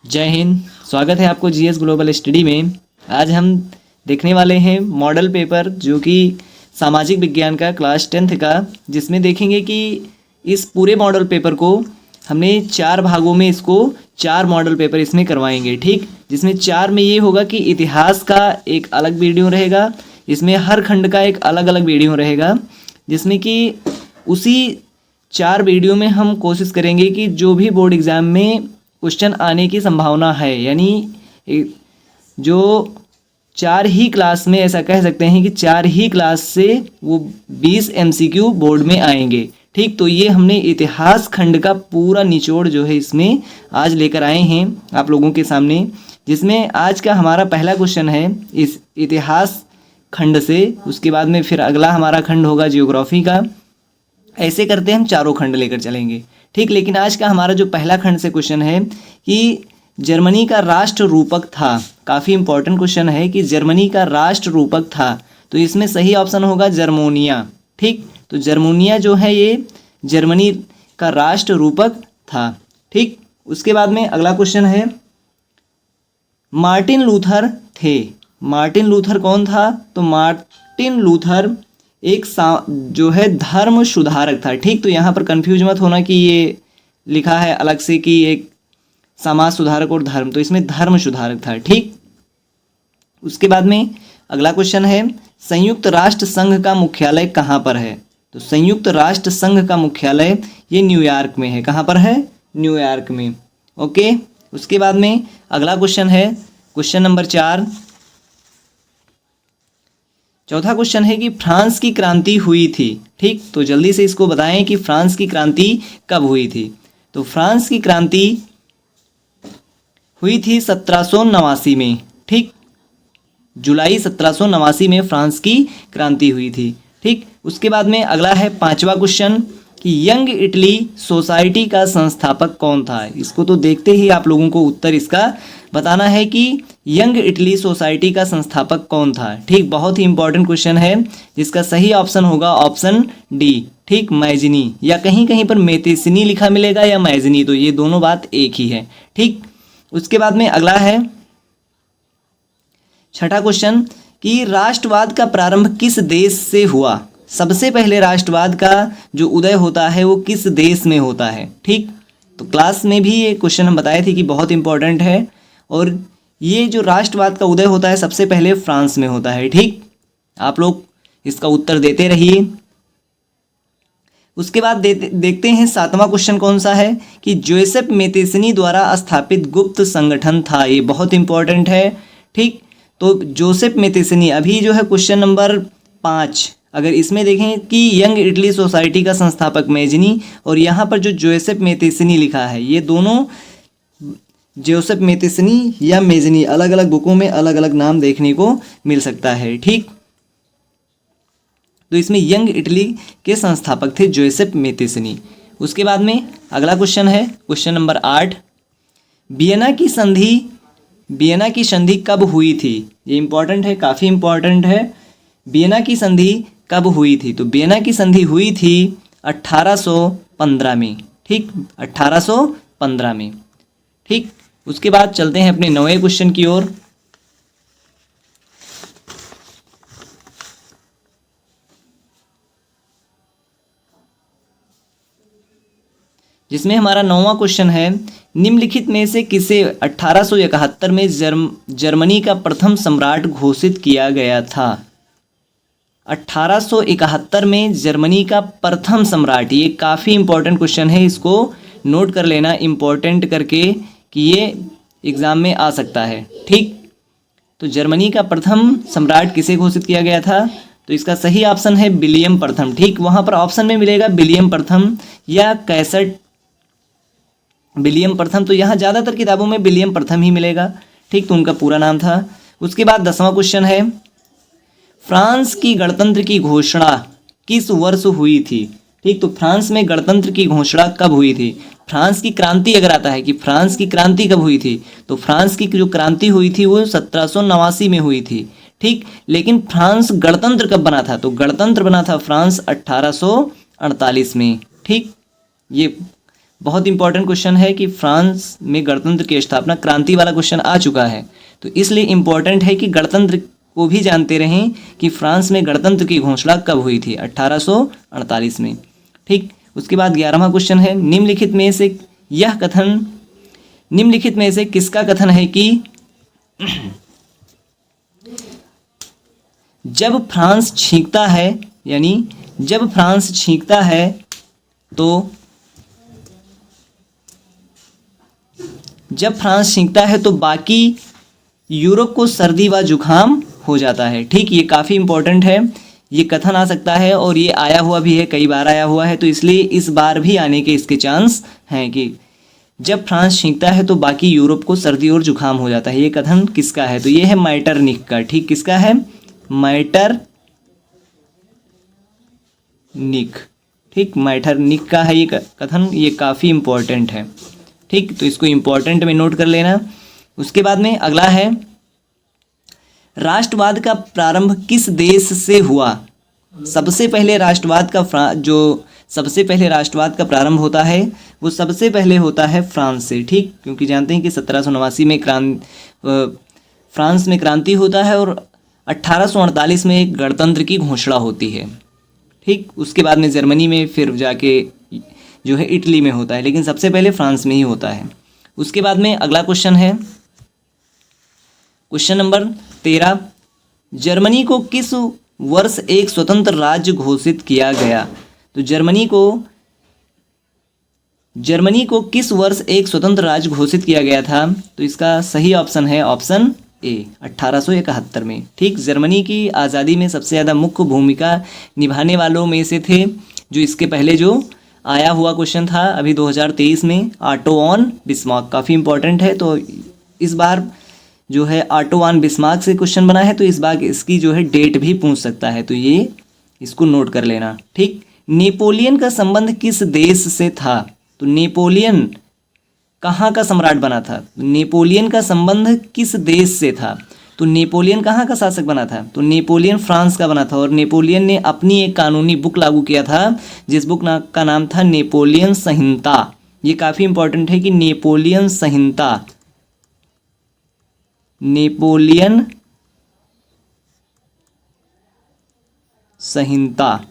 जय हिंद। स्वागत है आपको जीएस ग्लोबल स्टडी में। आज हम देखने वाले हैं मॉडल पेपर जो कि सामाजिक विज्ञान का क्लास 10th का, जिसमें देखेंगे कि इस पूरे मॉडल पेपर को हमने 4 भागों में इसको 4 मॉडल पेपर इसमें करवाएंगे। ठीक, जिसमें 4 में ये होगा कि इतिहास का एक अलग वीडियो रहेगा, इसमें हर खंड का एक अलग अलग वीडियो रहेगा, जिसमें कि उसी 4 वीडियो में हम कोशिश करेंगे कि जो भी बोर्ड एग्ज़ाम में क्वेश्चन आने की संभावना है, यानी जो 4 ही क्लास में, ऐसा कह सकते हैं कि 4 ही क्लास से वो 20 MCQ बोर्ड में आएंगे। ठीक, तो ये हमने इतिहास खंड का पूरा निचोड़ जो है इसमें आज लेकर आए हैं आप लोगों के सामने, जिसमें आज का हमारा पहला क्वेश्चन है इस इतिहास खंड से। उसके बाद में फिर अगला हमारा खंड होगा जियोग्राफी का। ऐसे करते हम चारों खंड लेकर चलेंगे। ठीक, लेकिन आज का हमारा जो पहला खंड से क्वेश्चन है कि जर्मनी का राष्ट्र रूपक था। काफ़ी इंपॉर्टेंट क्वेश्चन है कि जर्मनी का राष्ट्र रूपक था, तो इसमें सही ऑप्शन होगा जर्मोनिया। ठीक, तो जर्मोनिया जो है ये जर्मनी का राष्ट्र रूपक था। ठीक, उसके बाद में अगला क्वेश्चन है मार्टिन लूथर थे। मार्टिन लूथर कौन था? तो मार्टिन लूथर एक जो है धर्म सुधारक था। ठीक, तो यहाँ पर कंफ्यूज मत होना कि ये लिखा है अलग से कि एक समाज सुधारक और धर्म, तो इसमें धर्म सुधारक था। ठीक, उसके बाद में अगला क्वेश्चन है संयुक्त राष्ट्र संघ का मुख्यालय कहाँ पर है? तो संयुक्त राष्ट्र संघ का मुख्यालय ये न्यूयॉर्क में है। कहाँ पर है? न्यूयॉर्क में। ओके, उसके बाद में अगला क्वेश्चन है क्वेश्चन नंबर 4। चौथा क्वेश्चन है कि फ्रांस की क्रांति हुई थी। ठीक, तो जल्दी से इसको बताएं कि फ्रांस की क्रांति कब हुई थी? तो फ्रांस की क्रांति हुई थी 1789 में। ठीक, जुलाई 1789 में फ्रांस की क्रांति हुई थी। ठीक, उसके बाद में अगला है 5वां क्वेश्चन कि यंग इटली सोसाइटी का संस्थापक कौन था? इसको तो देखते ही आप लोगों को उत्तर इसका बताना है कि यंग इटली सोसाइटी का संस्थापक कौन था। ठीक, बहुत ही इंपॉर्टेंट क्वेश्चन है, जिसका सही ऑप्शन होगा ऑप्शन डी। ठीक, मैजिनी, या कहीं कहीं पर मेतेसिनी लिखा मिलेगा या मैजिनी, तो ये दोनों बात एक ही है। ठीक, उसके बाद में अगला है 6ठा क्वेश्चन कि राष्ट्रवाद का प्रारंभ किस देश से हुआ? सबसे पहले राष्ट्रवाद का जो उदय होता है वो किस देश में होता है? ठीक, तो क्लास में भी ये क्वेश्चन हम बताए थे कि बहुत इंपॉर्टेंट है, और ये जो राष्ट्रवाद का उदय होता है सबसे पहले फ्रांस में होता है। ठीक, आप लोग इसका उत्तर देते रहिए। उसके बाद देखते हैं 7वां क्वेश्चन कौन सा है कि जोसेफ मेतेसिनी द्वारा स्थापित गुप्त संगठन था। ये बहुत इंपॉर्टेंट है। ठीक, तो जोसेफ मेतेसिनी, अभी जो है क्वेश्चन नंबर 5, अगर इसमें देखें कि यंग इटली सोसाइटी का संस्थापक मैजिनी, और यहाँ पर जो जोसेफ मेतेसिनी लिखा है, ये दोनों जोसेफ मेतेसिनी या मेजिनी अलग अलग बुकों में अलग अलग नाम देखने को मिल सकता है। ठीक, तो इसमें यंग इटली के संस्थापक थे जोसेफ मेतेसिनी। उसके बाद में अगला क्वेश्चन है क्वेश्चन नंबर 8, वियना की संधि कब हुई थी? ये इंपॉर्टेंट है, काफ़ी इंपॉर्टेंट है। वियना की संधि कब हुई थी? तो वियना की संधि हुई थी 1815 में। ठीक, 1815 में। ठीक, उसके बाद चलते हैं अपने 9वें क्वेश्चन की ओर। जिसमें हमारा 9वां क्वेश्चन है निम्नलिखित में से किसे 1871 में जर्मनी का प्रथम सम्राट घोषित किया गया था? 1871 में जर्मनी का प्रथम सम्राट, ये काफ़ी इंपॉर्टेंट क्वेश्चन है, इसको नोट कर लेना इंपॉर्टेंट करके कि ये एग्ज़ाम में आ सकता है। ठीक, तो जर्मनी का प्रथम सम्राट किसे घोषित किया गया था? तो इसका सही ऑप्शन है विलियम प्रथम। ठीक, वहाँ पर ऑप्शन में मिलेगा विलियम प्रथम या कैसर विलियम प्रथम, तो यहाँ ज़्यादातर किताबों में विलियम प्रथम ही मिलेगा। ठीक, तो उनका पूरा नाम था। उसके बाद 10वां क्वेश्चन है फ्रांस की गणतंत्र की घोषणा किस वर्ष हुई थी? ठीक, तो फ्रांस में गणतंत्र की घोषणा कब हुई थी? फ्रांस की क्रांति अगर आता है कि फ्रांस की क्रांति कब हुई थी, तो फ्रांस की जो क्रांति हुई थी वो 1789 में हुई थी। ठीक, लेकिन फ्रांस गणतंत्र कब बना था? तो गणतंत्र बना था फ्रांस 1848 में। ठीक, ये बहुत इंपॉर्टेंट क्वेश्चन है कि फ्रांस में गणतंत्र की स्थापना, क्रांति वाला क्वेश्चन आ चुका है, तो इसलिए इम्पॉर्टेंट है कि गणतंत्र को भी जानते रहें कि फ्रांस में गणतंत्र की घोषणा कब हुई थी, 1848 में। ठीक, उसके बाद 11वां क्वेश्चन है, निम्नलिखित में से किसका कथन है कि जब फ्रांस छींकता है, यानी जब फ्रांस छींकता है तो बाकी यूरोप को सर्दी व जुखाम हो जाता है। ठीक, ये काफ़ी इंपॉर्टेंट है, ये कथन आ सकता है और ये आया हुआ भी है, कई बार आया हुआ है, तो इसलिए इस बार भी आने के इसके चांस हैं कि जब फ्रांस छींकता है तो बाकी यूरोप को सर्दी और जुखाम हो जाता है। ये कथन किसका है? तो ये है मेटरनिख का। ठीक, किसका है? मेटरनिख। ठीक, मेटरनिख का है ये कथन, ये काफ़ी इम्पोर्टेंट है। ठीक, तो इसको इम्पोर्टेंट में नोट कर लेना। उसके बाद में अगला है, राष्ट्रवाद का प्रारंभ किस देश से हुआ? सबसे पहले राष्ट्रवाद का प्रारंभ होता है, वो सबसे पहले होता है फ्रांस से। ठीक, क्योंकि जानते हैं कि 1789 में फ्रांस में क्रांति होता है और 1848 में एक गणतंत्र की घोषणा होती है। ठीक, उसके बाद में जर्मनी में, फिर जाके जो है इटली में होता है, लेकिन सबसे पहले फ्रांस में ही होता है। उसके बाद में अगला क्वेश्चन है, क्वेश्चन नंबर 13, जर्मनी को किस वर्ष एक स्वतंत्र राज्य घोषित किया गया? तो जर्मनी को किस वर्ष एक स्वतंत्र राज्य घोषित किया गया था? तो इसका सही ऑप्शन है ऑप्शन ए, 1871 में। ठीक, जर्मनी की आज़ादी में सबसे ज़्यादा मुख्य भूमिका निभाने वालों में से थे। जो इसके पहले जो आया हुआ क्वेश्चन था अभी 2023 में, ऑटो वॉन बिस्मार्क, काफ़ी इंपॉर्टेंट है। तो इस बार जो है ऑटो वॉन बिस्मार्क से क्वेश्चन बना है, तो इस बार इसकी जो है डेट भी पूछ सकता है, तो ये इसको नोट कर लेना। ठीक, नेपोलियन का संबंध किस देश से था? तो नेपोलियन कहाँ का सम्राट बना था? नेपोलियन का संबंध किस देश से था? तो नेपोलियन कहाँ का शासक बना था? तो नेपोलियन फ्रांस का बना था, और नेपोलियन ने अपनी एक कानूनी बुक लागू किया था, जिस बुक का नाम था नेपोलियन संहिता। ये काफ़ी इंपॉर्टेंट है कि नेपोलियन संहिता, नेपोलियन संहिता,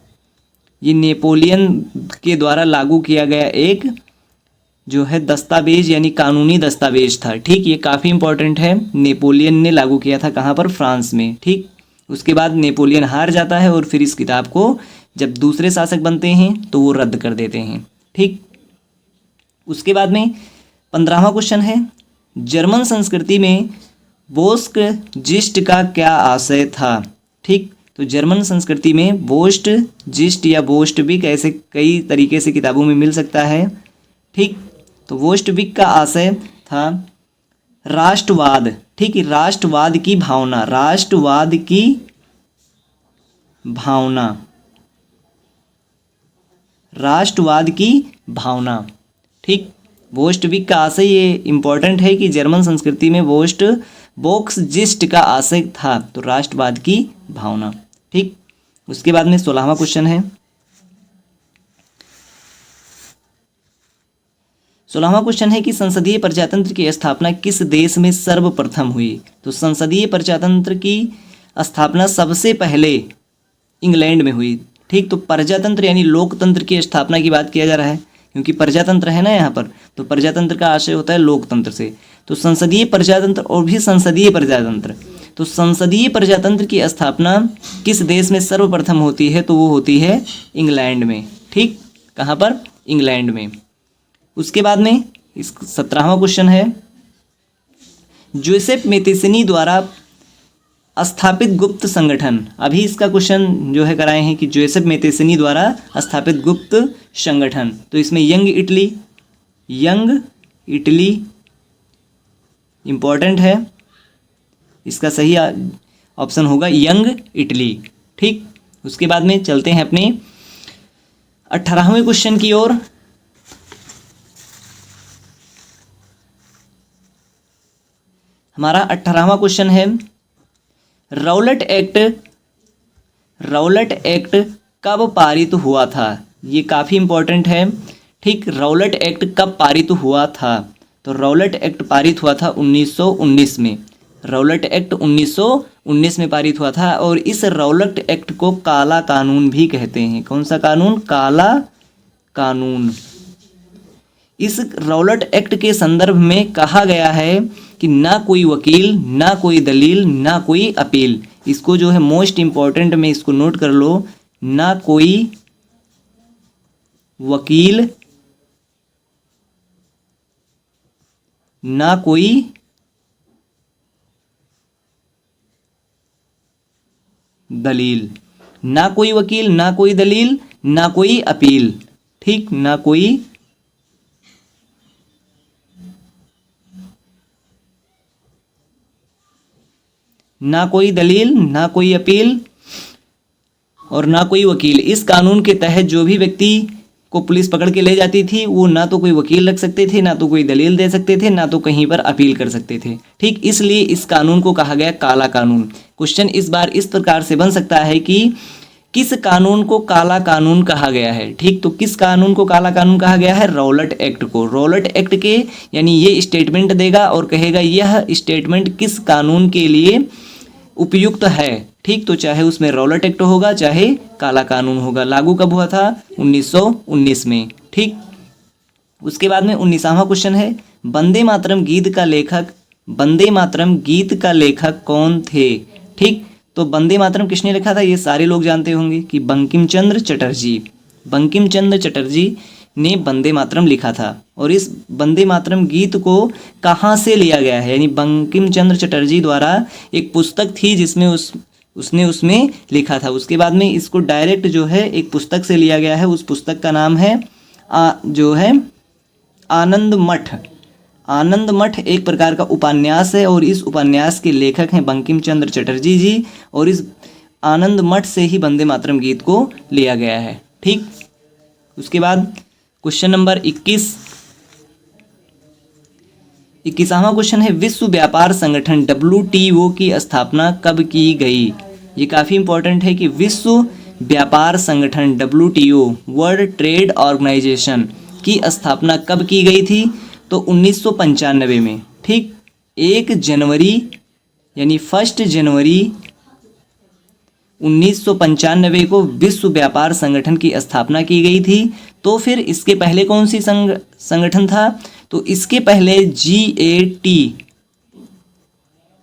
ये नेपोलियन के द्वारा लागू किया गया एक जो है दस्तावेज, यानी कानूनी दस्तावेज था। ठीक, ये काफ़ी इंपॉर्टेंट है, नेपोलियन ने लागू किया था कहाँ पर? फ्रांस में। ठीक, उसके बाद नेपोलियन हार जाता है और फिर इस किताब को जब दूसरे शासक बनते हैं तो वो रद्द कर देते हैं। ठीक, उसके बाद में 15वां क्वेश्चन है, जर्मन संस्कृति में बोस्क जिस्ट का क्या आशय था? ठीक, तो जर्मन संस्कृति में बोस्ट जिस्ट या बोस्ट बिक, ऐसे कई तरीके से किताबों में मिल सकता है। ठीक, तो वोस्टविक का आशय था राष्ट्रवाद। ठीक, राष्ट्रवाद की भावना, राष्ट्रवाद की भावना, राष्ट्रवाद की भावना। ठीक, वोस्टविक का आशय, ये इंपॉर्टेंट है कि जर्मन संस्कृति में बोक्सजिस्ट का आशय था, तो राष्ट्रवाद की भावना। ठीक, उसके बाद में 16वां क्वेश्चन है, 16वां क्वेश्चन है कि संसदीय प्रजातंत्र की स्थापना किस देश में सर्वप्रथम हुई? तो संसदीय प्रजातंत्र की स्थापना सबसे पहले इंग्लैंड में हुई। ठीक, तो प्रजातंत्र यानी लोकतंत्र की स्थापना की बात किया जा रहा है, क्योंकि प्रजातंत्र है ना यहाँ पर, तो प्रजातंत्र का आशय होता है लोकतंत्र से। तो संसदीय प्रजातंत्र और भी संसदीय प्रजातंत्र, तो संसदीय प्रजातंत्र की स्थापना किस देश में सर्वप्रथम होती है? तो वो होती है इंग्लैंड में। ठीक, कहाँ पर? इंग्लैंड में। उसके बाद में इस 17वां क्वेश्चन है, जोसेफ मेतेसनी द्वारा स्थापित गुप्त संगठन, अभी इसका क्वेश्चन जो है कराए हैं कि जोसेफ मेतेसनी द्वारा स्थापित गुप्त संगठन, तो इसमें यंग इटली इंपॉर्टेंट है, इसका सही ऑप्शन होगा यंग इटली। ठीक, उसके बाद में चलते हैं अपने 18वें क्वेश्चन की ओर। हमारा 18वां क्वेश्चन है, राउलेट एक्ट कब पारित हुआ था? ये काफ़ी इंपॉर्टेंट है। ठीक, रौलट एक्ट कब पारित हुआ था? तो रौलट एक्ट पारित हुआ था 1919 में। रौलट एक्ट 1919 में पारित हुआ था और इस रौलट एक्ट को काला कानून भी कहते हैं। कौन सा कानून? काला कानून। इस रौलट एक्ट के संदर्भ में कहा गया है कि ना कोई वकील, ना कोई दलील, ना कोई अपील। इसको जो है मोस्ट इम्पॉर्टेंट में इसको नोट कर लो, ना कोई वकील, ना कोई दलील, ना कोई वकील, ना कोई दलील, ना कोई अपील। ठीक, ना कोई दलील, ना कोई अपील और ना कोई वकील। इस कानून के तहत जो भी व्यक्ति को पुलिस पकड़ के ले जाती थी वो ना तो कोई वकील रख सकते थे, ना तो कोई दलील दे सकते थे, ना तो कहीं पर अपील कर सकते थे। ठीक, इसलिए इस कानून को कहा गया काला कानून। क्वेश्चन इस बार इस प्रकार से बन सकता है कि किस कानून को काला कानून कहा गया है? ठीक, तो किस कानून को काला कानून कहा गया है? रौलट एक्ट को। रौलट एक्ट के यानी ये स्टेटमेंट देगा और कहेगा यह स्टेटमेंट किस कानून के लिए उपयुक्त है। ठीक, तो चाहे उसमें रौलट एक्ट होगा चाहे काला कानून होगा। लागू कब हुआ था? 1919 में। ठीक, उसके बाद में 19वां क्वेश्चन है, वंदे मातरम गीत का लेखक, वंदे मातरम गीत का लेखक कौन थे? ठीक, तो वंदे मातरम किसने लिखा था? ये सारे लोग जानते होंगे कि बंकिम चंद्र चटर्जी। बंकिम चंद्र चटर्जी ने वंदे मातरम लिखा था। और इस वंदे मातरम गीत को कहाँ से लिया गया है? यानी बंकिम चंद्र चटर्जी द्वारा एक पुस्तक थी जिसमें उसने उसमें लिखा था। उसके बाद में इसको डायरेक्ट जो है एक पुस्तक से लिया गया है। उस पुस्तक का नाम है जो है आनंद मठ। आनंद मठ एक प्रकार का उपन्यास है और इस उपन्यास के लेखक हैं बंकिम चंद्र चटर्जी जी। और इस आनंद मठ से ही वंदे मातरम गीत को लिया गया है। ठीक, उसके बाद क्वेश्चन नंबर 21वां क्वेश्चन है, विश्व व्यापार संगठन WTO की स्थापना कब की गई? ये काफ़ी इंपॉर्टेंट है कि विश्व व्यापार संगठन WTO वर्ल्ड ट्रेड ऑर्गेनाइजेशन की स्थापना कब की गई थी? तो 1995 में। ठीक, 1 जनवरी यानी 1 जनवरी 1995 को विश्व व्यापार संगठन की स्थापना की गई थी। तो फिर इसके पहले कौन सी संगठन था? तो इसके पहले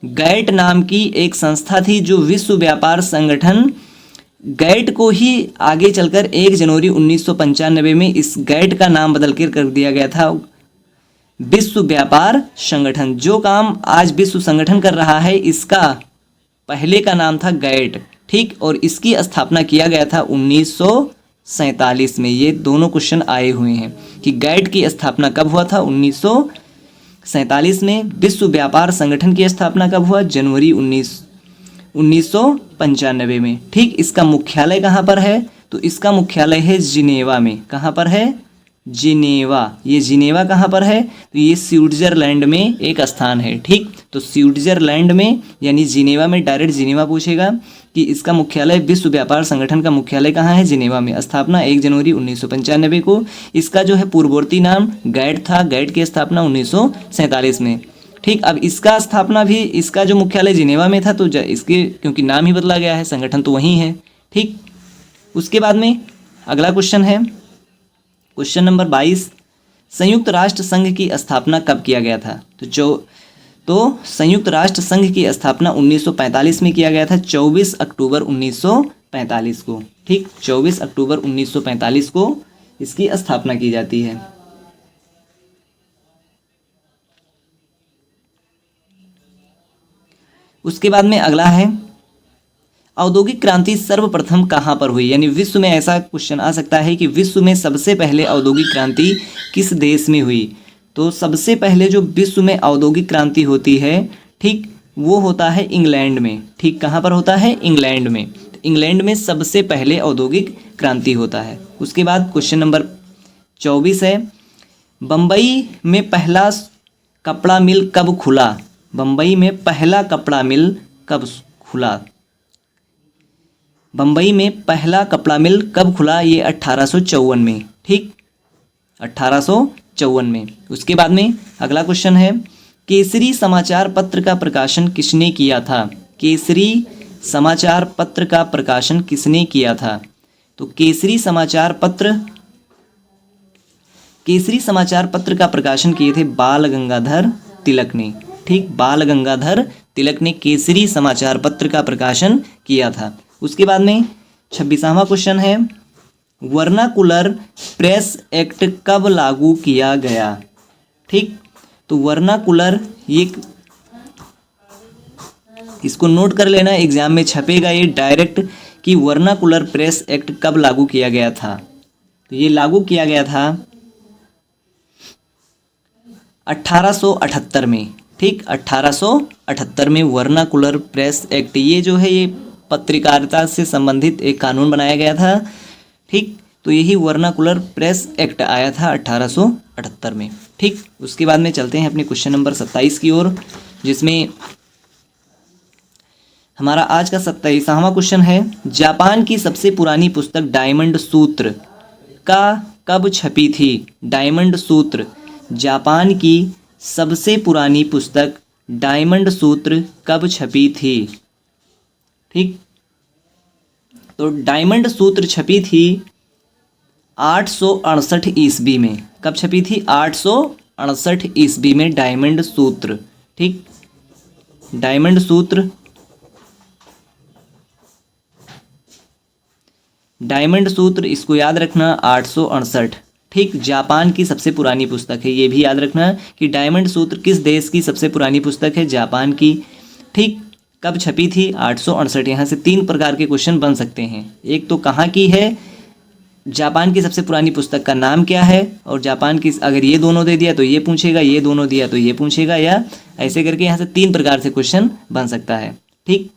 गैट नाम की एक संस्था थी जो विश्व व्यापार संगठन गैट को ही आगे चलकर 1 जनवरी 1995 में इस गैट का नाम बदल कर दिया गया था विश्व व्यापार संगठन। जो काम आज विश्व संगठन कर रहा है इसका पहले का नाम था गैट। ठीक, और इसकी स्थापना किया गया था 1947 में। ये दोनों क्वेश्चन आए हुए हैं कि गैट की स्थापना कब हुआ था? 1947 में। विश्व व्यापार संगठन की स्थापना कब हुआ? जनवरी 1995 में। ठीक, इसका मुख्यालय कहाँ पर है? तो इसका मुख्यालय है जिनेवा में। कहाँ पर है? जिनेवा। ये जिनेवा कहाँ पर है? तो ये स्विट्जरलैंड में एक स्थान है। ठीक, तो स्विट्जरलैंड में यानी जिनेवा में, डायरेक्ट जिनेवा पूछेगा कि इसका मुख्यालय, विश्व व्यापार संगठन का मुख्यालय कहाँ है? जिनेवा में। स्थापना 1 जनवरी 1995 को। इसका जो है पूर्ववर्ती नाम गैट था। गैट की स्थापना 1947 में। ठीक, अब इसका स्थापना भी, इसका जो मुख्यालय जिनेवा में था तो इसके क्योंकि नाम ही बदला गया है, संगठन तो वही है। ठीक, उसके बाद में अगला क्वेश्चन है क्वेश्चन नंबर 22, संयुक्त राष्ट्र संघ की स्थापना कब किया गया था? तो संयुक्त राष्ट्र संघ की स्थापना 1945 में किया गया था, 24 अक्टूबर 1945 को। ठीक, 24 अक्टूबर 1945 को इसकी स्थापना की जाती है। उसके बाद में अगला है, औद्योगिक क्रांति सर्वप्रथम कहाँ पर हुई? यानी विश्व में ऐसा क्वेश्चन आ सकता है कि विश्व में सबसे पहले औद्योगिक क्रांति किस देश में हुई? तो सबसे पहले जो विश्व में औद्योगिक क्रांति होती है, ठीक, वो होता है इंग्लैंड में। ठीक, कहाँ पर होता है? इंग्लैंड में। इंग्लैंड में सबसे पहले औद्योगिक क्रांति होता है। उसके बाद क्वेश्चन नंबर 24 है, बम्बई में पहला कपड़ा मिल कब खुला? बम्बई में पहला कपड़ा मिल कब खुला? बम्बई में पहला कपड़ा मिल कब खुला? ये 1854 में। ठीक, 1854 में। उसके बाद में अगला क्वेश्चन है, केसरी समाचार पत्र का प्रकाशन किसने किया था? केसरी समाचार पत्र का प्रकाशन किसने किया था? तो केसरी समाचार पत्र का प्रकाशन किए थे बाल गंगाधर तिलक ने। ठीक, बाल गंगाधर तिलक ने केसरी समाचार पत्र का प्रकाशन किया था। उसके बाद में 26वां क्वेश्चन है, वर्नाकुलर प्रेस एक्ट कब लागू किया गया? ठीक, तो वर्नाकुलर, ये इसको नोट कर लेना, एग्जाम में छपेगा ये डायरेक्ट कि वर्नाकुलर प्रेस एक्ट कब लागू किया गया था। तो ये लागू किया गया था 1878 में। ठीक, 1878 में वर्नाकुलर प्रेस एक्ट, ये जो है ये पत्रकारिता से संबंधित एक कानून बनाया गया था। ठीक, तो यही वर्नाकुलर प्रेस एक्ट आया था 1878 में। ठीक, उसके बाद में चलते हैं अपने क्वेश्चन नंबर 27 की ओर, जिसमें हमारा आज का 27वां क्वेश्चन है, जापान की सबसे पुरानी पुस्तक डायमंड सूत्र का कब छपी थी? डायमंड सूत्र, जापान की सबसे पुरानी पुस्तक डायमंड सूत्र कब छपी थी? ठीक, तो डायमंड सूत्र छपी थी 868 ईस्वी में। कब छपी थी? 868 ईस्वी में डायमंड सूत्र। ठीक, डायमंड सूत्र, डायमंड सूत्र इसको याद रखना 868। ठीक, जापान की सबसे पुरानी पुस्तक है, ये भी याद रखना कि डायमंड सूत्र किस देश की सबसे पुरानी पुस्तक है? जापान की। ठीक, कब छपी थी? 868। यहाँ से 3 प्रकार के क्वेश्चन बन सकते हैं। एक तो कहाँ की है, जापान की सबसे पुरानी पुस्तक का नाम क्या है, और जापान की, अगर ये दोनों दे दिया तो ये पूछेगा, ये दोनों दिया तो ये पूछेगा, या ऐसे करके यहाँ से 3 प्रकार से क्वेश्चन बन सकता है। ठीक,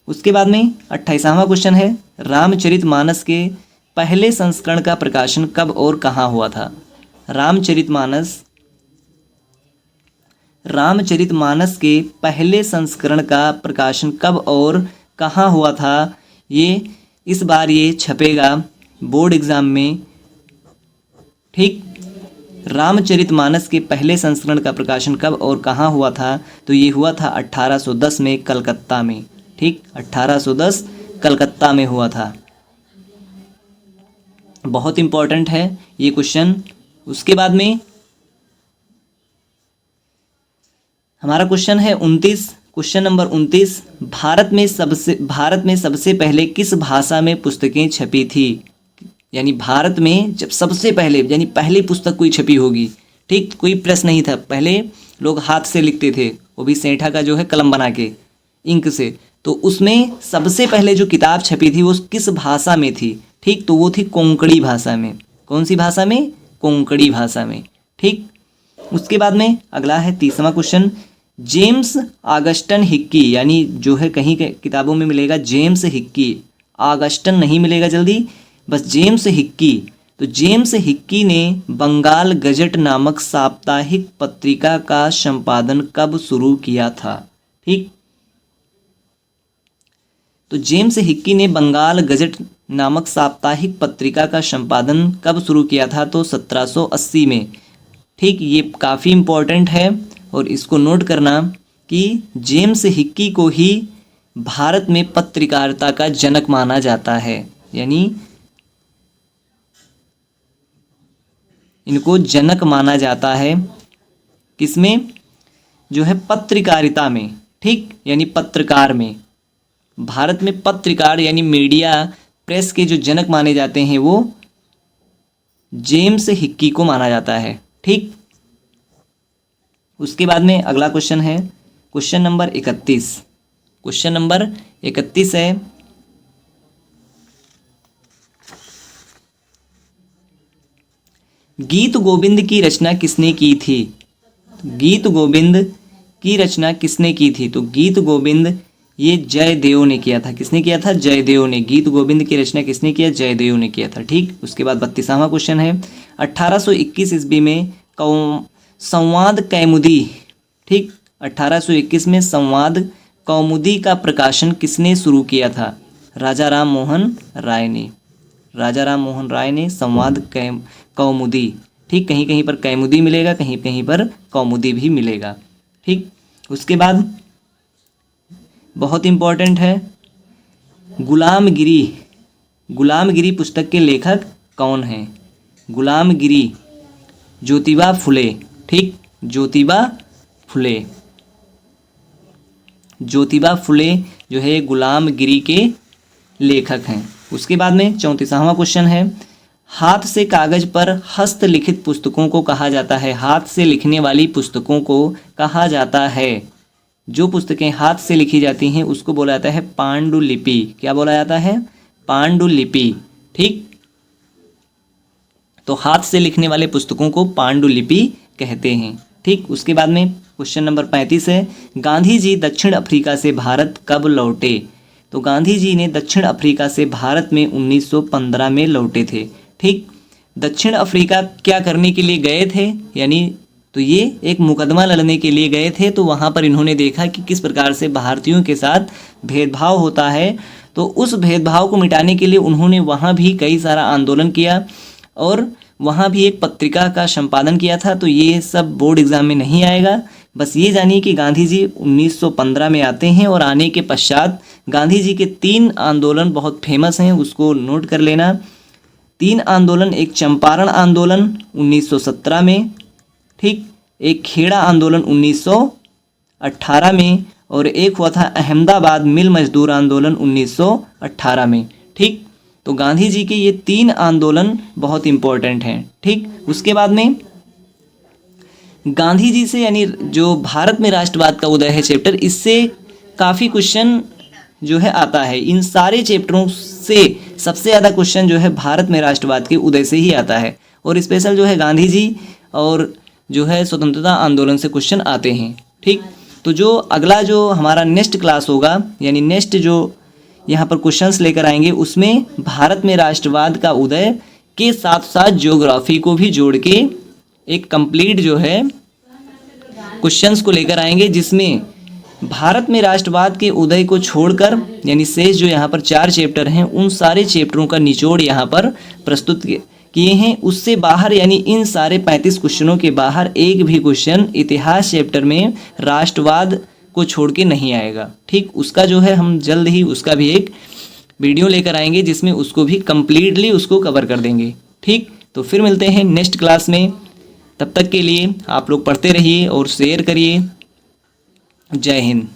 उसके बाद में 28वां क्वेश्चन है, रामचरितमानस के पहले संस्करण का प्रकाशन कब और कहाँ हुआ था? रामचरितमानस के पहले संस्करण का प्रकाशन कब और कहाँ हुआ था? ये इस बार ये छपेगा बोर्ड एग्जाम में। ठीक, रामचरितमानस के पहले संस्करण का प्रकाशन कब और कहाँ हुआ था? तो ये हुआ था 1810 में कलकत्ता में। ठीक, 1810 कलकत्ता में हुआ था। बहुत इंपॉर्टेंट है ये क्वेश्चन। उसके बाद में हमारा क्वेश्चन है 29, क्वेश्चन नंबर 29, भारत में सबसे पहले किस भाषा में पुस्तकें छपी थी? यानी भारत में जब सबसे पहले, यानी पहली पुस्तक कोई छपी होगी। ठीक, कोई प्रेस नहीं था, पहले लोग हाथ से लिखते थे, वो भी सेंठा का जो है कलम बना के इंक से। तो उसमें सबसे पहले जो किताब छपी थी वो किस भाषा में थी? ठीक, तो वो थी कोंकणी भाषा में। कौन सी भाषा में? कोंकणी भाषा में। ठीक, उसके बाद में अगला है 30वां क्वेश्चन, जेम्स ऑगस्टन हिक्की, यानी जो है कहीं के किताबों में मिलेगा जेम्स हिक्की, ऑगस्टन नहीं मिलेगा जल्दी, बस जेम्स हिक्की। तो जेम्स हिक्की ने बंगाल गजट नामक साप्ताहिक पत्रिका का संपादन कब शुरू किया था? ठीक, तो जेम्स हिक्की ने बंगाल गजट नामक साप्ताहिक पत्रिका का संपादन कब शुरू किया था? तो 1780 में। ठीक, ये काफ़ी इम्पोर्टेंट है और इसको नोट करना कि जेम्स हिक्की को ही भारत में पत्रकारिता का जनक माना जाता है, यानी इनको जनक माना जाता है किसमें? जो है पत्रकारिता में। ठीक, यानी पत्रकार में। भारत में पत्रकार यानी मीडिया प्रेस के जो जनक माने जाते हैं वो जेम्स हिक्की को माना जाता है। ठीक, उसके बाद में अगला क्वेश्चन है क्वेश्चन नंबर 31। क्वेश्चन नंबर 31 है, गीत गोविंद की रचना किसने की थी? गीत गोविंद की रचना किसने की थी? तो गीत गोविंद ये जयदेव ने किया था। किसने किया था? जयदेव ने। गीत गोविंद की रचना किसने किया? जयदेव ने किया था। ठीक, उसके बाद 32वां क्वेश्चन है, 1821 ईस्वी में संवाद कौमुदी, ठीक, 1821 में संवाद कौमुदी का प्रकाशन किसने शुरू किया था? राजा राम मोहन राय ने। राजा राम मोहन राय ने संवाद कौमुदी, ठीक, कहीं कहीं पर कैमुदी मिलेगा, कहीं कहीं पर कौमुदी भी मिलेगा। ठीक, उसके बाद बहुत इम्पोर्टेंट है गुलामगिरी। गुलामगिरी पुस्तक के लेखक कौन हैं? गुलामगिरी ज्योतिबा फुले। ठीक, ज्योतिबा फुले। ज्योतिबा फुले जो है गुलामगिरी के लेखक हैं। उसके बाद में 34वां क्वेश्चन है, हाथ से कागज पर हस्तलिखित पुस्तकों को कहा जाता है। हाथ से लिखने वाली पुस्तकों को कहा जाता है, जो पुस्तकें हाथ से लिखी जाती हैं उसको बोला जाता है पांडुलिपि। क्या बोला जाता है? पांडुलिपि। ठीक, तो हाथ से लिखने वाले पुस्तकों को पांडुलिपि कहते हैं। ठीक, उसके बाद में क्वेश्चन नंबर 35 है, गांधी जी दक्षिण अफ्रीका से भारत कब लौटे? तो गांधी जी ने दक्षिण अफ्रीका से भारत में 1915 में लौटे थे। ठीक, दक्षिण अफ्रीका क्या करने के लिए गए थे? यानी तो ये एक मुकदमा लड़ने के लिए गए थे। तो वहाँ पर इन्होंने देखा कि किस प्रकार से भारतीयों के साथ भेदभाव होता है, तो उस भेदभाव को मिटाने के लिए उन्होंने वहाँ भी कई सारा आंदोलन किया और वहाँ भी एक पत्रिका का संपादन किया था। तो ये सब बोर्ड एग्जाम में नहीं आएगा, बस ये जानिए कि गांधी जी 1915 में आते हैं और आने के पश्चात गांधी जी के 3 आंदोलन बहुत फेमस हैं, उसको नोट कर लेना। 3 आंदोलन, एक चंपारण आंदोलन 1917 में, ठीक, एक खेड़ा आंदोलन 1918 में और एक हुआ था अहमदाबाद मिल मजदूर आंदोलन 1918 में। ठीक, तो गांधी जी के ये 3 आंदोलन बहुत इम्पोर्टेंट हैं। ठीक, उसके बाद में गांधी जी से यानी जो भारत में राष्ट्रवाद का उदय है चैप्टर, इससे काफ़ी क्वेश्चन जो है आता है। इन सारे चैप्टरों से सबसे ज़्यादा क्वेश्चन जो है भारत में राष्ट्रवाद के उदय से ही आता है और स्पेशल जो है गांधी जी और जो है स्वतंत्रता आंदोलन से क्वेश्चन आते हैं। ठीक, तो जो अगला जो हमारा नेक्स्ट क्लास होगा, यानी नेक्स्ट जो यहाँ पर क्वेश्चंस लेकर आएंगे, उसमें भारत में राष्ट्रवाद का उदय के साथ साथ ज्योग्राफी को भी जोड़ के एक कंप्लीट जो है क्वेश्चंस को लेकर आएंगे, जिसमें भारत में राष्ट्रवाद के उदय को छोड़कर यानी शेष जो यहाँ पर 4 चैप्टर हैं, उन सारे चैप्टरों का निचोड़ यहाँ पर प्रस्तुत किए हैं। उससे बाहर यानी इन सारे 35 क्वेश्चनों के बाहर एक भी क्वेश्चन इतिहास चैप्टर में राष्ट्रवाद को छोड़ के नहीं आएगा। ठीक, उसका जो है हम जल्द ही उसका भी एक वीडियो लेकर आएंगे, जिसमें उसको भी कंप्लीटली उसको कवर कर देंगे। ठीक, तो फिर मिलते हैं नेक्स्ट क्लास में। तब तक के लिए आप लोग पढ़ते रहिए और शेयर करिए। जय हिंद।